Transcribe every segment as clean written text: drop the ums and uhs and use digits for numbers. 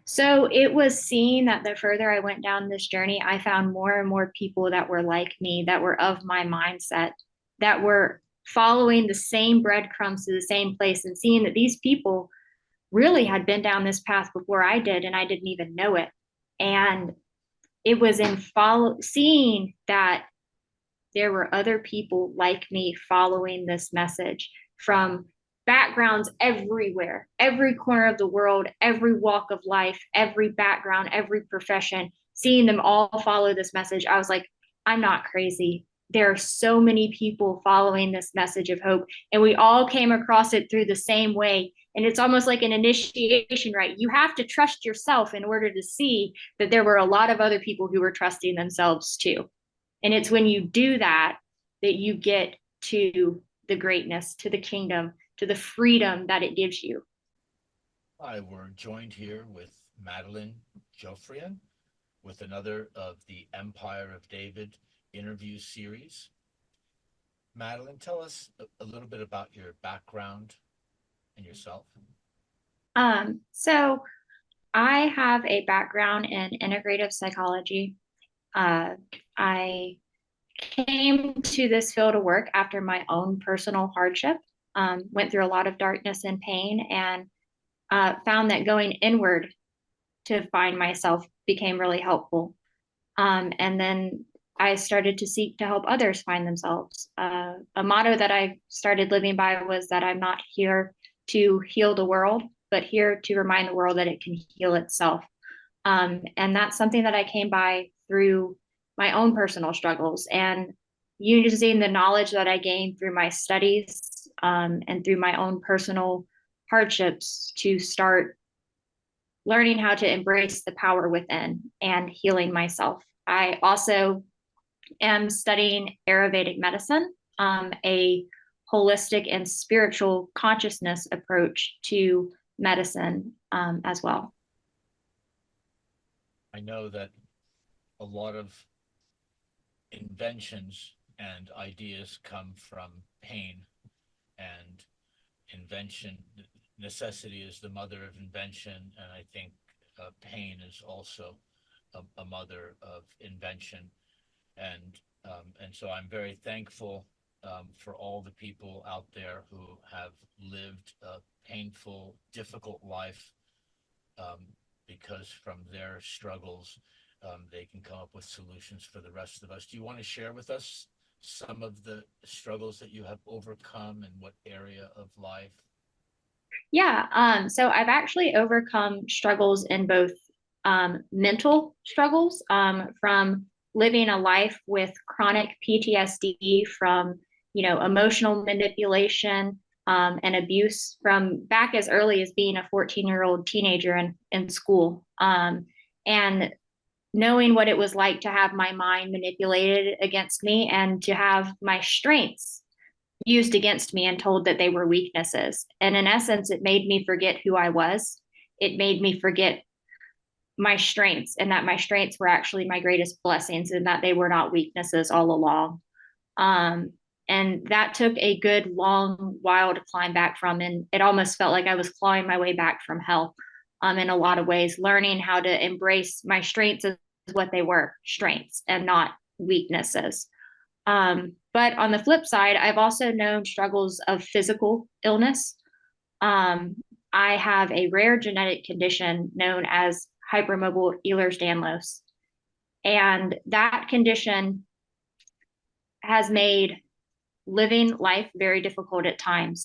So it was seen that the further I went down this journey, I found more and more people that were like me, that were of my mindset, that were following the same breadcrumbs to the same place, and seeing that these people really had been down this path before I did, and I didn't even know it. And it was in seeing that there were other people like me following this message from backgrounds everywhere, every corner of the world, every walk of life, every background, every profession, seeing them all follow this message. I was like, I'm not crazy. There are so many people following this message of hope, and we all came across it through the same way. And it's almost like an initiation, right? You have to trust yourself in order to see that there were a lot of other people who were trusting themselves too. And it's when you do that that you get to the greatness, to the kingdom, to the freedom that it gives you. Hi, we're joined here with Madeline Joffrion with another of the Empire of David interview series. Madeline, tell us a little bit about your background and yourself. So I have a background in integrative psychology. Uh, I came to this field of work after my own personal hardship, went through a lot of darkness and pain, and found that going inward to find myself became really helpful. And then I started to seek to help others find themselves. A motto that I started living by was that I'm not here to heal the world, but here to remind the world that it can heal itself. And that's something that I came by through my own personal struggles and using the knowledge that I gained through my studies, and through my own personal hardships to start learning how to embrace the power within and healing myself. I also am studying Ayurvedic medicine, a holistic and spiritual consciousness approach to medicine, as well. I know that a lot of inventions and ideas come from pain, and invention, necessity is the mother of invention, and I think pain is also a mother of invention. And so I'm very thankful for all the people out there who have lived a painful, difficult life, um, because from their struggles, they can come up with solutions for the rest of us. Do you want to share with us some of the struggles that you have overcome and what area of life? Yeah, so I've actually overcome struggles in both mental struggles, from living a life with chronic PTSD from, emotional manipulation, and abuse from back as early as being a 14-year-old teenager in school. And knowing what it was like to have my mind manipulated against me and to have my strengths used against me and told that they were weaknesses. And in essence, it made me forget who I was. It made me forget my strengths, and that my strengths were actually my greatest blessings and that they were not weaknesses all along. Um, and that took a good long while to climb back from. And it almost felt like I was clawing my way back from hell, in a lot of ways, learning how to embrace my strengths as what they were, strengths and not weaknesses. But on the flip side, I've also known struggles of physical illness. Um, I have a rare genetic condition known as hypermobile Ehlers-Danlos, and that condition has made living life very difficult at times.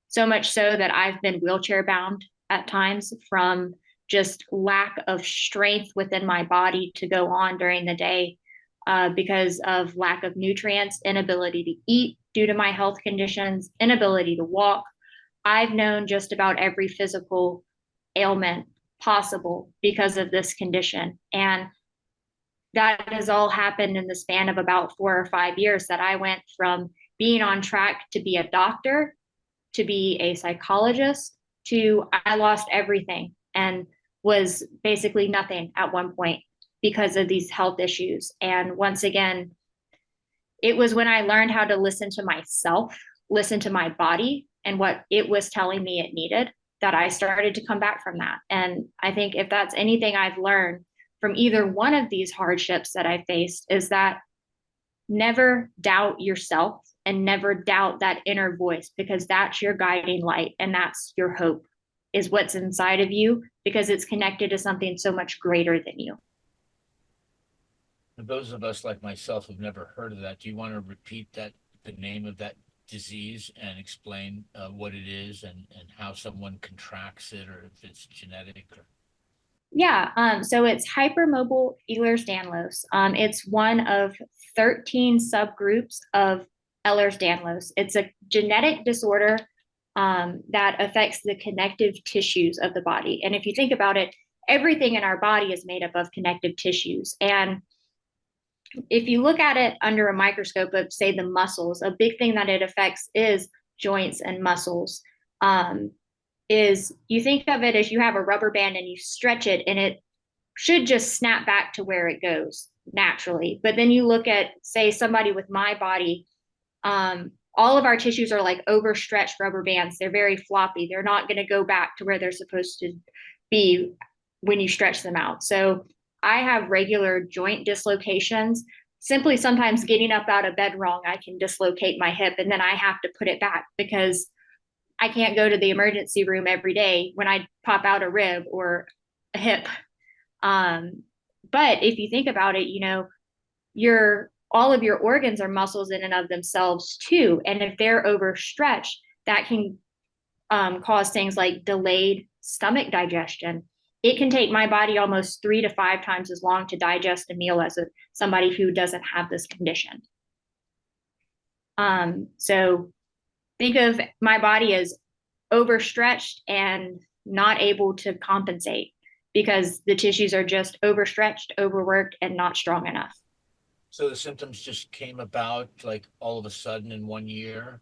So much so that I've been wheelchair bound at times from just lack of strength within my body to go on during the day, because of lack of nutrients, inability to eat due to my health conditions, inability to walk. I've known just about every physical ailment possible because of this condition. And that has all happened in the span of about 4 or 5 years, that I went from being on track to be a doctor, to be a psychologist, to I lost everything and was basically nothing at one point because of these health issues. And once again, it was when I learned how to listen to myself, listen to my body and what it was telling me it needed, that I started to come back from that. And I think if that's anything I've learned from either one of these hardships that I faced, is that never doubt yourself and never doubt that inner voice, because that's your guiding light and that's your hope, is what's inside of you, because it's connected to something so much greater than you. For those of us like myself who've never heard of that, do you want to repeat that, the name of that disease, and explain what it is and how someone contracts it, or if it's genetic? Or... Yeah, so it's hypermobile Ehlers-Danlos. It's one of 13 subgroups of Ehlers-Danlos. It's a genetic disorder that affects the connective tissues of the body. And if you think about it, everything in our body is made up of connective tissues. And if you look at it under a microscope of, say, the muscles, a big thing that it affects is joints and muscles. Is you think of it as you have a rubber band and you stretch it and it should just snap back to where it goes naturally. But then you look at, say, somebody with my body, all of our tissues are like overstretched rubber bands. They're very floppy. They're not going to go back to where they're supposed to be when you stretch them out. So I have regular joint dislocations. Simply sometimes getting up out of bed wrong, I can dislocate my hip and then I have to put it back because I can't go to the emergency room every day when I pop out a rib or a hip. But if you think about it, your all of your organs are muscles in and of themselves too. And if they're overstretched, that can cause things like delayed stomach digestion. It can take my body almost 3 to 5 times as long to digest a meal as somebody who doesn't have this condition. So think of my body as overstretched and not able to compensate because the tissues are just overstretched, overworked, and not strong enough. So the symptoms just came about like all of a sudden in 1 year,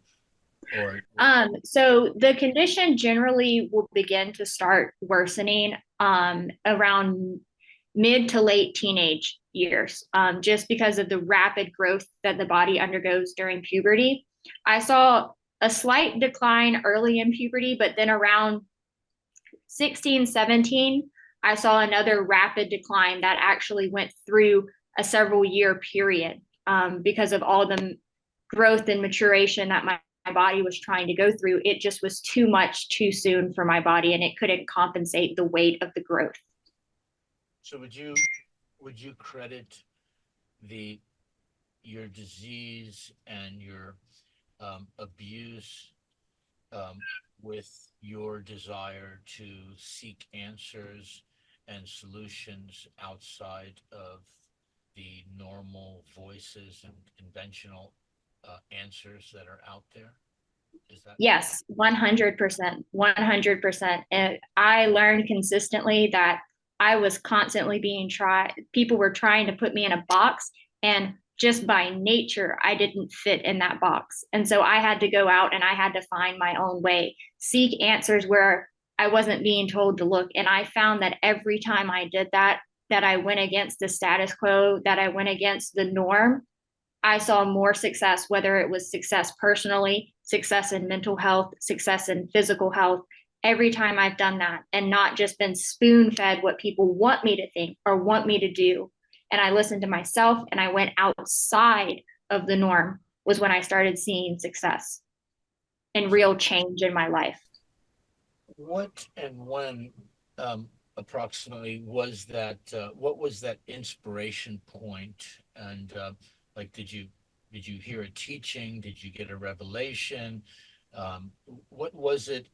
or So the condition generally will begin to start worsening around mid to late teenage years, just because of the rapid growth that the body undergoes during puberty. I saw a slight decline early in puberty, but then around 16, 17, I saw another rapid decline that actually went through a several year period because of all the growth and maturation that my body was trying to go through. It just was too much too soon for my body and it couldn't compensate the weight of the growth. So would you credit your disease and your abuse with your desire to seek answers and solutions outside of the normal voices and conventional answers that are out there? Is that Yes, 100%, 100%. And I learned consistently that I was constantly being tried. People were trying to put me in a box, and just by nature, I didn't fit in that box. And so I had to go out and I had to find my own way, seek answers where I wasn't being told to look. And I found that every time I did that, that I went against the status quo, that I went against the norm, I saw more success, whether it was success personally, success in mental health, success in physical health, every time I've done that and not just been spoon fed what people want me to think or want me to do. And I listened to myself and I went outside of the norm was when I started seeing success and real change in my life. what and when approximately was that? What was that inspiration point? And like, did you hear a teaching? Did you get a revelation? What was it,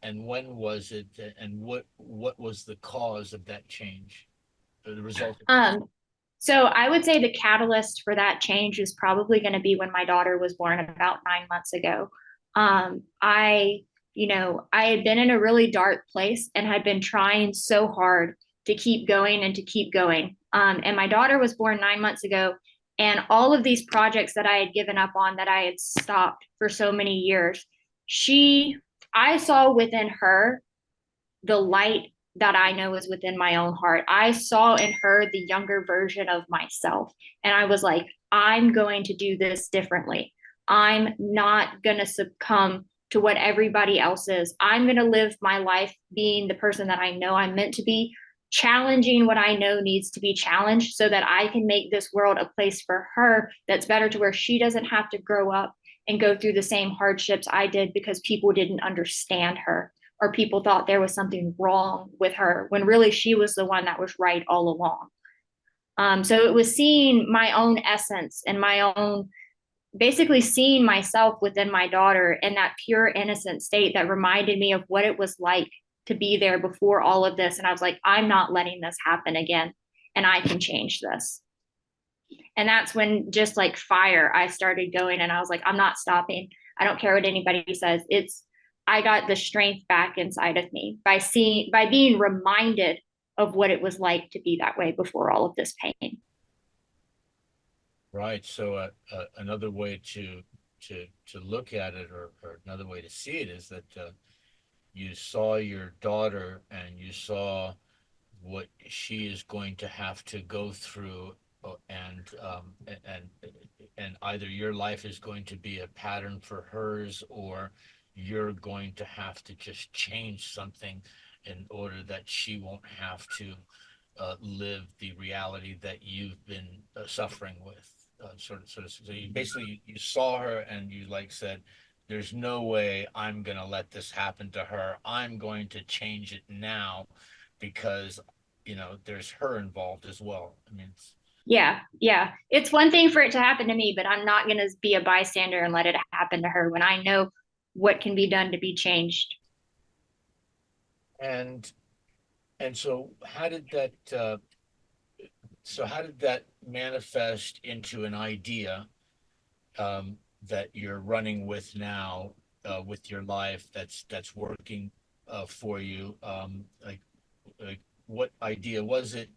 and when was it? And what was the cause of that change? The result. So I would say the catalyst for that change is probably going to be when my daughter was born about 9 months ago. I, I had been in a really dark place and had been trying so hard to keep going and to keep going. And my daughter was born 9 months ago, and all of these projects that I had given up on, that I had stopped for so many years, I saw within her the light that I know is within my own heart. I saw in her the younger version of myself. And I was like, I'm going to do this differently. I'm not going to succumb to what everybody else is. I'm going to live my life being the person that I know I'm meant to be, challenging what I know needs to be challenged so that I can make this world a place for her that's better, to where she doesn't have to grow up and go through the same hardships I did because people didn't understand her, or people thought there was something wrong with her when really she was the one that was right all along. So it was seeing my own essence and my own, basically seeing myself within my daughter in that pure innocent state that reminded me of what it was like to be there before all of this. And I was like, I'm not letting this happen again, and I can change this. And that's when, just like fire, I started going, and I was like, I'm not stopping. I don't care what anybody says. I got the strength back inside of me by being reminded of what it was like to be that way before all of this pain. Right. So another way to look at it, or another way to see it, is that you saw your daughter and you saw what she is going to have to go through, and and either your life is going to be a pattern for hers, or you're going to have to just change something in order that she won't have to live the reality that you've been suffering with. So you basically you saw her and you like said, "There's no way I'm gonna let this happen to her. I'm going to change it now, because there's her involved as well." I mean, Yeah, yeah. It's one thing for it to happen to me, but I'm not going to be a bystander and let it happen to her when I know what can be done to be changed. and and so how did that manifest into an idea that you're running with now, with your life, that's working for you? Like, what idea was it?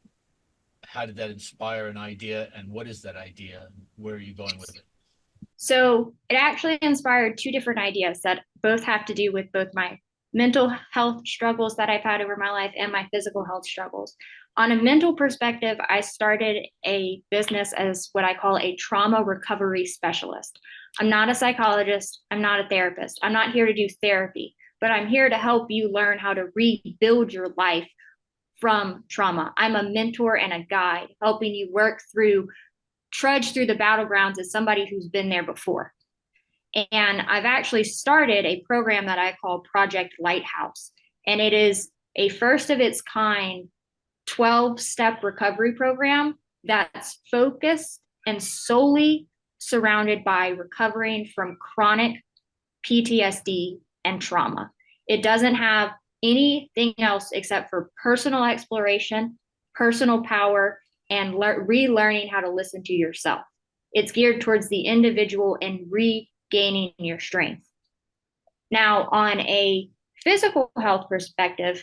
How did that inspire an idea, and what is that idea? Where are you going with it? So it actually inspired two different ideas that both have to do with both my mental health struggles that I've had over my life and my physical health struggles. On a mental perspective, I started a business as what I call a trauma recovery specialist. I'm not a psychologist, I'm not a therapist, I'm not here to do therapy, but I'm here to help you learn how to rebuild your life from trauma. I'm a mentor and a guide, helping you trudge through the battlegrounds as somebody who's been there before. And I've actually started a program that I call Project Lighthouse. And it is a first of its kind 12-step recovery program that's focused and solely surrounded by recovering from chronic PTSD and trauma. It doesn't have anything else except for personal exploration, personal power, and relearning how to listen to yourself. It's geared towards the individual and regaining your strength. Now, on a physical health perspective,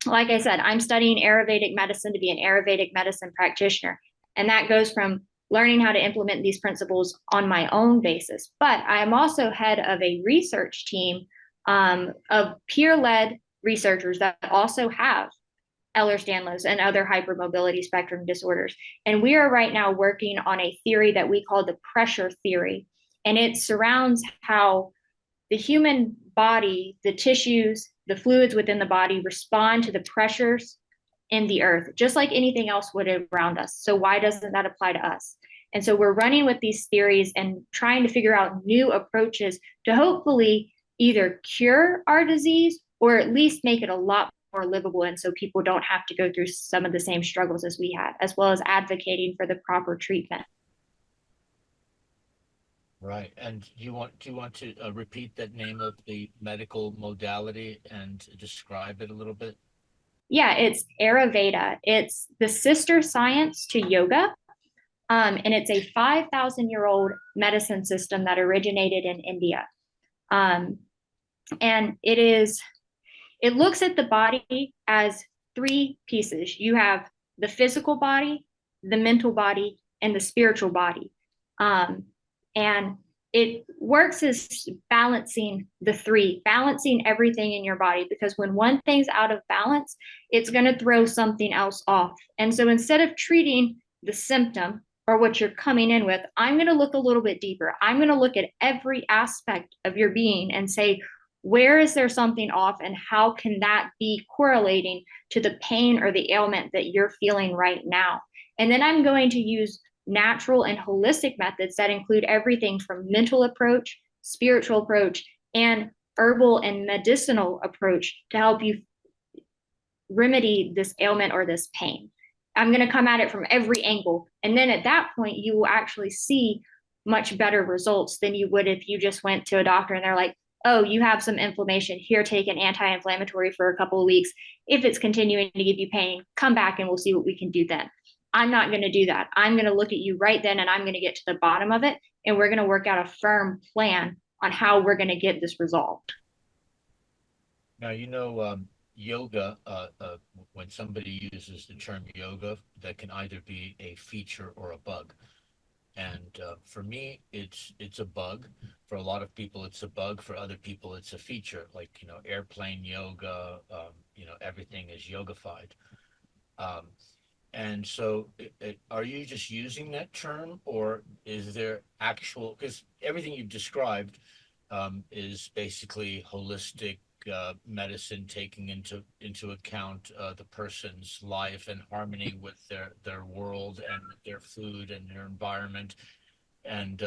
like I said, I'm studying Ayurvedic medicine to be an Ayurvedic medicine practitioner. And that goes from learning how to implement these principles on my own basis. But I'm also head of a research team of peer-led researchers that also have Ehlers-Danlos and other hypermobility spectrum disorders. And we are right now working on a theory that we call the pressure theory. And it surrounds how the human body, the tissues, the fluids within the body respond to the pressures in the earth, just like anything else would around us. So why doesn't that apply to us? And so we're running with these theories and trying to figure out new approaches to hopefully either cure our disease or at least make it a lot more livable, and so people don't have to go through some of the same struggles as we had, as well as advocating for the proper treatment. Right. And do you want to repeat that name of the medical modality and describe it a little bit? Yeah, it's Ayurveda. It's the sister science to yoga. And it's a 5,000-year-old medicine system that originated in India. And it looks at the body as three pieces. You have the physical body, the mental body, and the spiritual body. And it works as balancing the three, balancing everything in your body, because when one thing's out of balance, it's going to throw something else off. And so instead of treating the symptom, or what you're coming in with, I'm going to look a little bit deeper. I'm going to look at every aspect of your being and say, where is there something off, and how can that be correlating to the pain or the ailment that you're feeling right now? And then I'm going to use natural and holistic methods that include everything from mental approach, spiritual approach, and herbal and medicinal approach to help you remedy this ailment or this pain. I'm going to come at it from every angle. And then at that point, you will actually see much better results than you would if you just went to a doctor and they're like, oh, you have some inflammation. Here, take an anti inflammatory for a couple of weeks. If it's continuing to give you pain, come back and we'll see what we can do then. I'm not going to do that. I'm going to look at you right then and I'm going to get to the bottom of it. And we're going to work out a firm plan on how we're going to get this resolved. Now, yoga, when somebody uses the term yoga, that can either be a feature or a bug. And for me, it's a bug. For a lot of people, it's a bug. For other people, it's a feature. Like airplane yoga. Everything is yogified. Um, and so, are you just using that term, or is there actual? Because everything you've described is basically holistic medicine, taking into account the person's life and harmony with their world and their food and their environment, and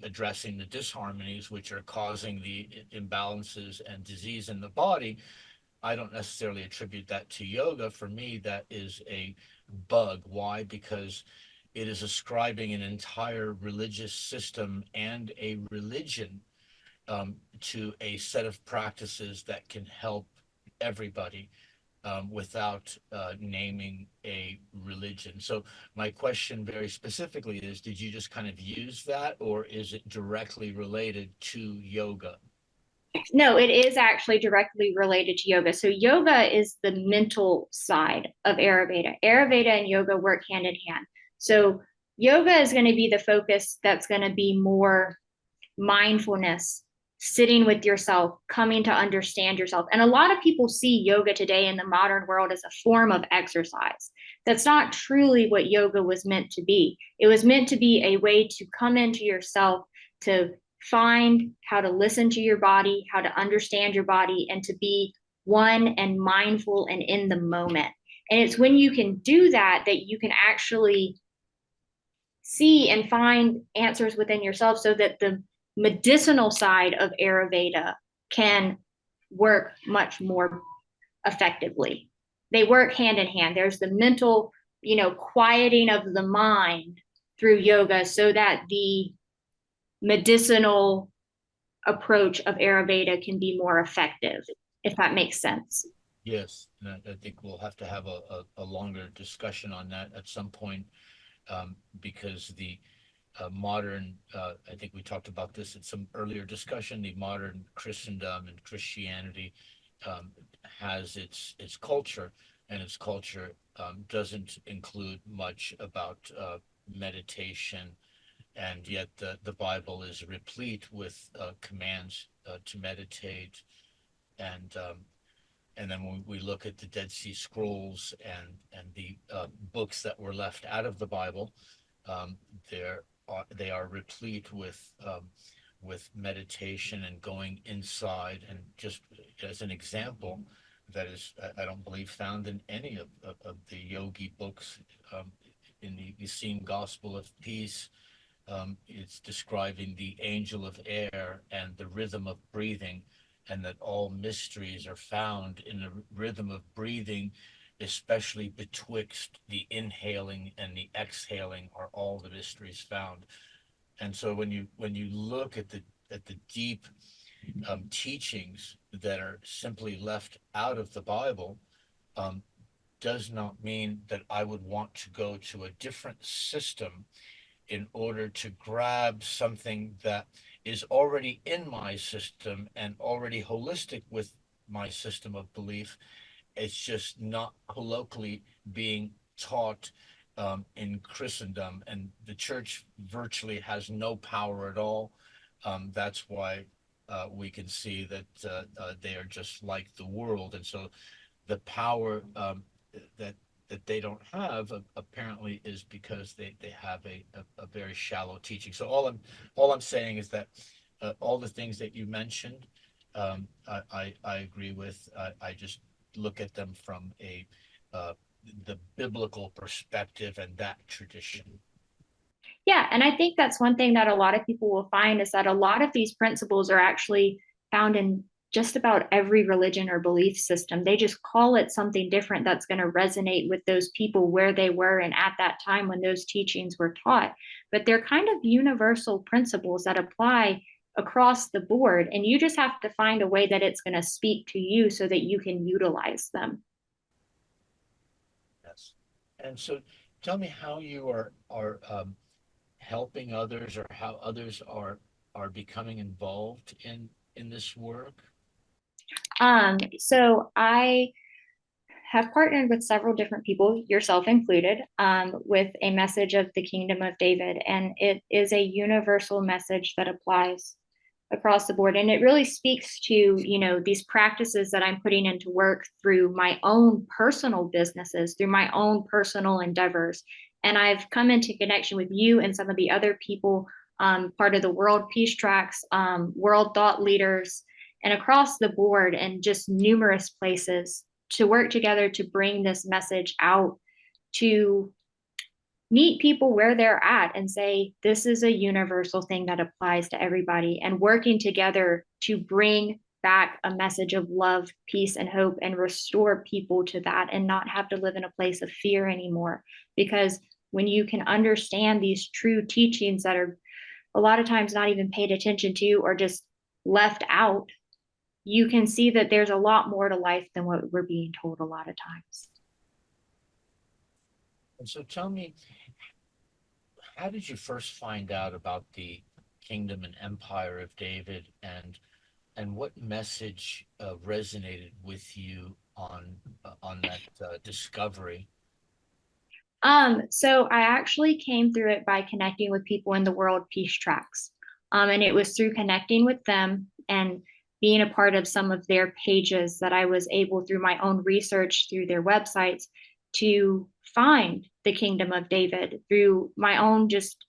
addressing the disharmonies which are causing the imbalances and disease in the body. I don't necessarily attribute that to yoga. For me, that is a bug. Why? Because it is ascribing an entire religious system and a religion to a set of practices that can help everybody without naming a religion. So my question very specifically is, did you just kind of use that, or is it directly related to yoga? No, it is actually directly related to yoga. So yoga is the mental side of Ayurveda. Ayurveda and yoga work hand in hand. So yoga is going to be the focus that's going to be more mindfulness, sitting with yourself, coming to understand yourself. And a lot of people see yoga today in the modern world as a form of exercise. That's not truly what yoga was meant to be. It was meant to be a way to come into yourself, to find how to listen to your body, how to understand your body, and to be one and mindful and in the moment. And it's when you can do that that you can actually see and find answers within yourself, so that the medicinal side of Ayurveda can work much more effectively. They work hand in hand. There's the mental, quieting of the mind through yoga, so that the medicinal approach of Ayurveda can be more effective, if that makes sense. Yes, and I think we'll have to have a longer discussion on that at some point, because the modern, I think we talked about this in some earlier discussion, the modern Christendom and Christianity has its culture, and its culture doesn't include much about meditation, and yet the Bible is replete with commands to meditate, and um, and then when we look at the Dead Sea Scrolls and the books that were left out of the Bible, um, they are replete with meditation and going inside. And just as an example, that is, I don't believe, found in any of the yogi books. In the Essene Gospel of Peace, it's describing the angel of air and the rhythm of breathing, and that all mysteries are found in the rhythm of breathing, especially betwixt the inhaling and the exhaling are all the mysteries found. And so when you look at the deep teachings that are simply left out of the Bible, um, does not mean that I would want to go to a different system in order to grab something that is already in my system and already holistic with my system of belief. It's just not colloquially being taught in Christendom, and the church virtually has no power at all. That's why we can see that they are just like the world, and so the power that that they don't have apparently is because they have a very shallow teaching. So all I'm saying is that all the things that you mentioned, I agree with. I just look at them from uh, the biblical perspective and that tradition. Yeah, and I think that's one thing that a lot of people will find is that a lot of these principles are actually found in just about every religion or belief system. They just call it something different that's going to resonate with those people where they were and at that time when those teachings were taught. But they're kind of universal principles that apply across the board. And you just have to find a way that it's going to speak to you so that you can utilize them. Yes. And so tell me how you are helping others, or how others are becoming involved in this work. So I have partnered with several different people, yourself included, with a message of the kingdom of David. And it is a universal message that applies across the board. And it really speaks to, these practices that I'm putting into work through my own personal businesses, through my own personal endeavors. And I've come into connection with you and some of the other people, part of the World Peace Tracks, world thought leaders, and across the board, and just numerous places to work together to bring this message out, to meet people where they're at and say, this is a universal thing that applies to everybody, and working together to bring back a message of love, peace, and hope, and restore people to that and not have to live in a place of fear anymore. Because when you can understand these true teachings that are a lot of times not even paid attention to or just left out, you can see that there's a lot more to life than what we're being told a lot of times. And so tell me, how did you first find out about the kingdom and empire of David, and what message resonated with you on that discovery? So I actually came through it by connecting with people in the World Peace Tracks. And it was through connecting with them and being a part of some of their pages that I was able, through my own research, through their websites, to find the kingdom of David through my own just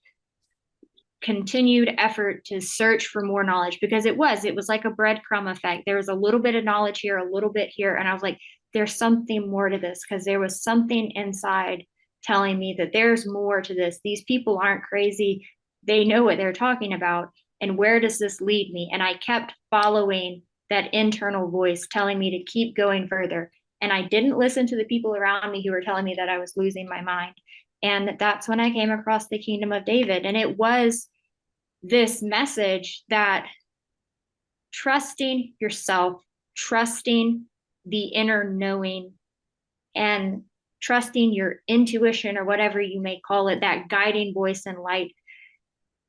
continued effort to search for more knowledge, because it was like a breadcrumb effect. There was a little bit of knowledge here, a little bit here, and I was like, there's something more to this, because there was something inside telling me that there's more to this. These people aren't crazy, they know what they're talking about, and where does this lead me? And I kept following that internal voice telling me to keep going further, and I didn't listen to the people around me who were telling me that I was losing my mind. And that's when I came across the kingdom of David. And it was this message that trusting yourself, trusting the inner knowing, and trusting your intuition, or whatever you may call it, that guiding voice and light,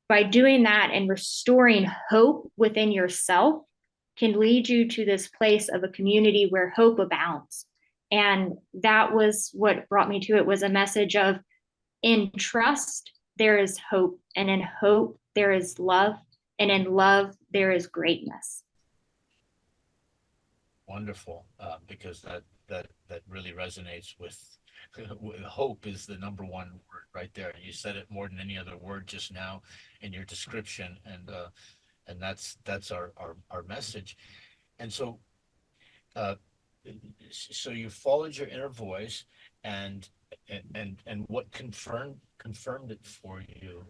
by doing that and restoring hope within yourself, can lead you to this place of a community where hope abounds. And that was what brought me to it, was a message of, in trust there is hope, and in hope there is love, and in love there is greatness. Wonderful, because that really resonates with hope is the number one word right there. You said it more than any other word just now in your description, and that's our message. And uh, so you followed your inner voice, and and what confirmed it for you,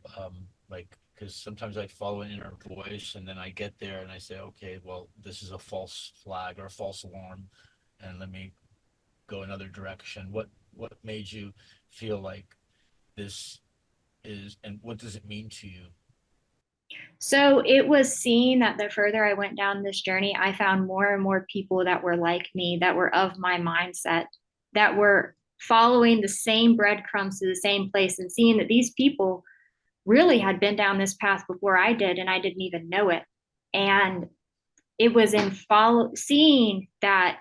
like, because sometimes I follow an inner voice and then I get there and I say, okay, well, this is a false flag or a false alarm, and let me go another direction. What made you feel like this is, and what does it mean to you? So it was seeing that the further I went down this journey, I found more and more people that were like me, that were of my mindset, that were following the same breadcrumbs to the same place, and seeing that these people really had been down this path before I did, and I didn't even know it. And it was in seeing that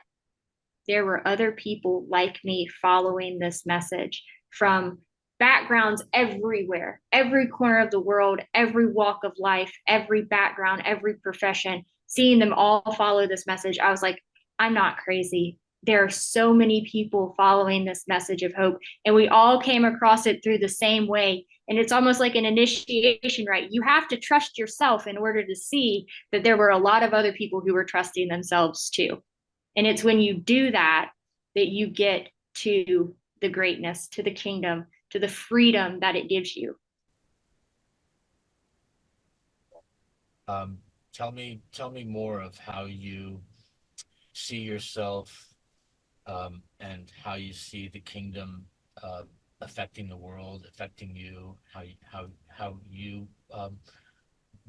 there were other people like me following this message, from backgrounds everywhere, every corner of the world, every walk of life, every background, every profession, seeing them all follow this message. I was like, I'm not crazy. there are so many people following this message of hope, and we all came across it through the same way. And it's almost like an initiation, right? You have to trust yourself in order to see that there were a lot of other people who were trusting themselves too. And it's when you do that that you get to the greatness, to the kingdom, to the freedom that it gives you. Um, tell me more of how you see yourself, and how you see the kingdom affecting the world, affecting you, how you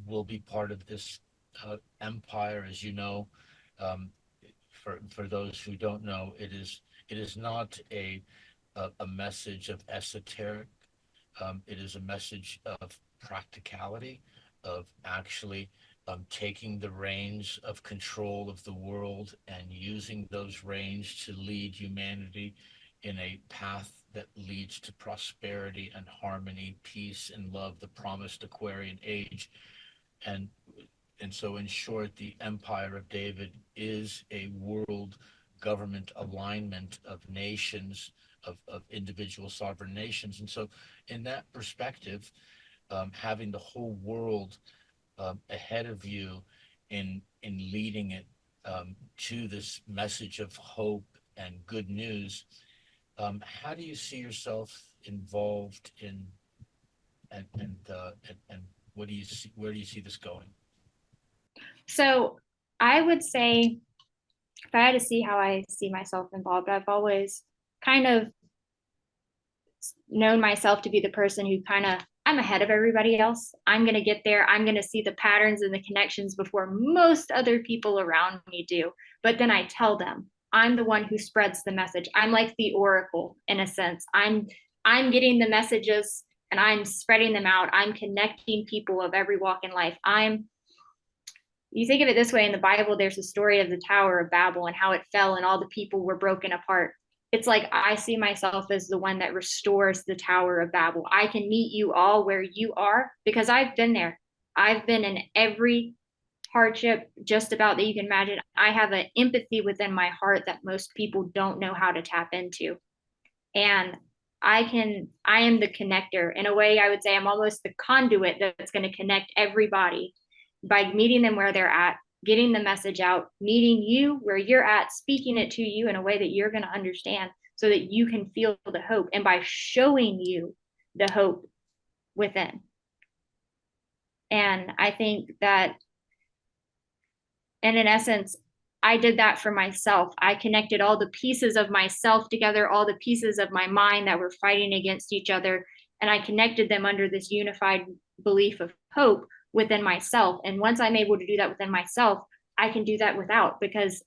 will be part of this empire. As you know, um, for those who don't know, it is not a message of esoteric. It is a message of practicality, of actually taking the reins of control of the world and using those reins to lead humanity in a path that leads to prosperity and harmony, peace and love, the promised Aquarian age. And and so, in short, the Empire of David is a world government alignment of nations, of individual sovereign nations. And so, in that perspective, having the whole world ahead of you in leading it to this message of hope and good news, how do you see yourself involved in, and what do you see, where do you see this going? So I would say, if I had to see how I see myself involved, I've always kind of known myself to be the person who kind of, I'm ahead of everybody else. I'm going to get there. I'm going to see the patterns and the connections before most other people around me do. But then I tell them, I'm the one who spreads the message. I'm like the oracle in a sense. I'm getting the messages and I'm spreading them out. I'm connecting people of every walk in life. I'm You think of it this way, in the Bible, there's a story of the Tower of Babel and how it fell and all the people were broken apart. It's like I see myself as the one that restores the Tower of Babel. I can meet you all where you are because I've been there. I've been in every hardship just about that you can imagine. I have an empathy within my heart that most people don't know how to tap into. And I am the connector. In a way, I would say I'm almost the conduit that's going to connect everybody by meeting them where they're at, getting the message out, meeting you where you're at, speaking it to you in a way that you're going to understand so that you can feel the hope. And by showing you the hope within. And I think that, and in essence, I did that for myself. I connected all the pieces of myself together, all the pieces of my mind that were fighting against each other, and I connected them under this unified belief of hope within myself. And once I'm able to do that within myself, I can do that without, because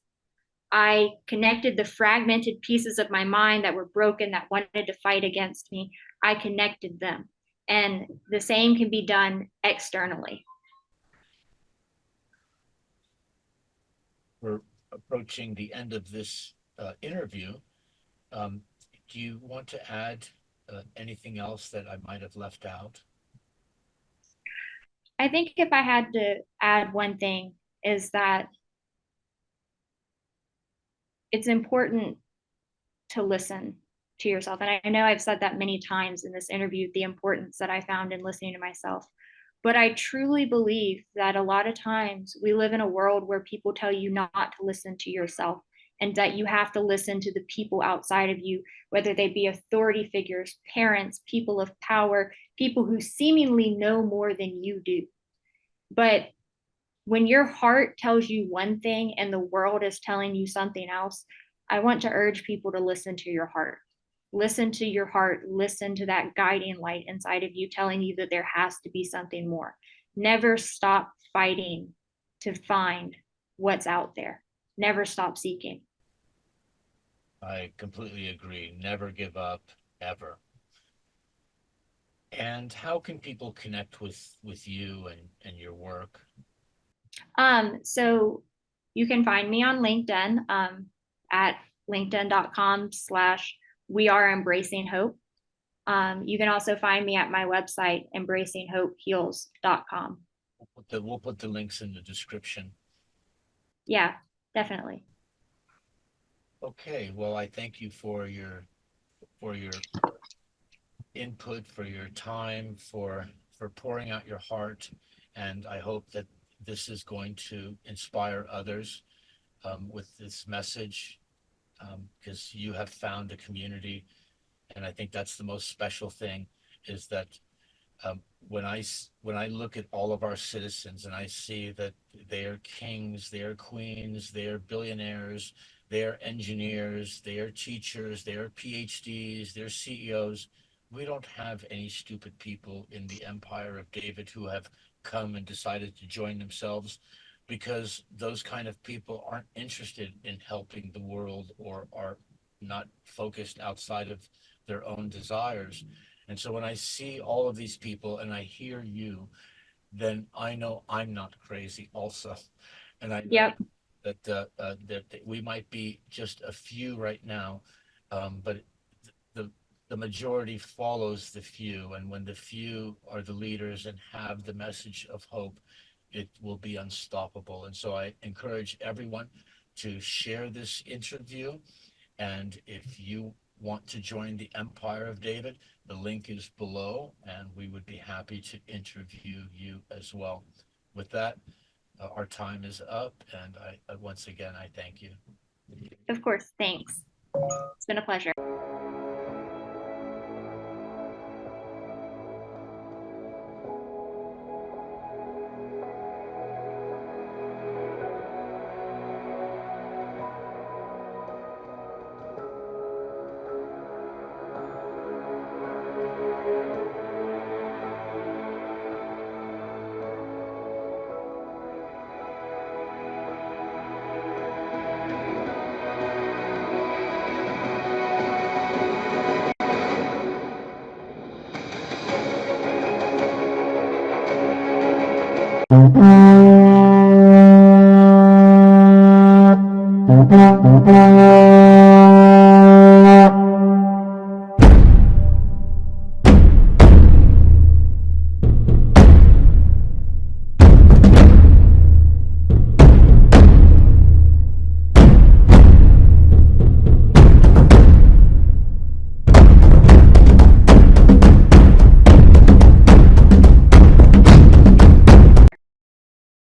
I connected the fragmented pieces of my mind that were broken, that wanted to fight against me. I connected them. And the same can be done externally. We're approaching the end of this interview. Um, do you want to add anything else that I might have left out? I think if I had to add one thing, is that it's important to listen to yourself. And I know I've said that many times in this interview, the importance that I found in listening to myself. But I truly believe that a lot of times we live in a world where people tell you not to listen to yourself, and that you have to listen to the people outside of you, whether they be authority figures, parents, people of power, people who seemingly know more than you do. But when your heart tells you one thing and the world is telling you something else, I want to urge people to listen to your heart. Listen to your heart. Listen to that guiding light inside of you telling you that there has to be something more. Never stop fighting to find what's out there. Never stop seeking. I completely agree. Never give up, ever. And how can people connect with you and your work? So you can find me on LinkedIn at linkedin.com/ we are embracing hope. You can also find me at my website, embracinghopeheals.com. We'll put the links in the description. Yeah, definitely. Okay, well, I thank you for your input, for your time, for pouring out your heart, and I hope that this is going to inspire others with this message, because you have found a community, and I think that's the most special thing, is that when I look at all of our citizens and I see that they are kings, they are queens, they are billionaires, they are engineers, they are teachers, they are PhDs, they're CEOs. We don't have any stupid people in the empire of David who have come and decided to join themselves, because those kind of people aren't interested in helping the world, or are not focused outside of their own desires. And so when I see all of these people and I hear you, then I know I'm not crazy also. And I know Yep. that we might be just a few right now, but the the majority follows the few. And when the few are the leaders and have the message of hope, it will be unstoppable. And so I encourage everyone to share this interview, and if you want to join the Empire of David, the link is below, and we would be happy to interview you as well. With that, our time is up, and once again, I thank you. Of course. Thanks. It's been a pleasure. Thank you.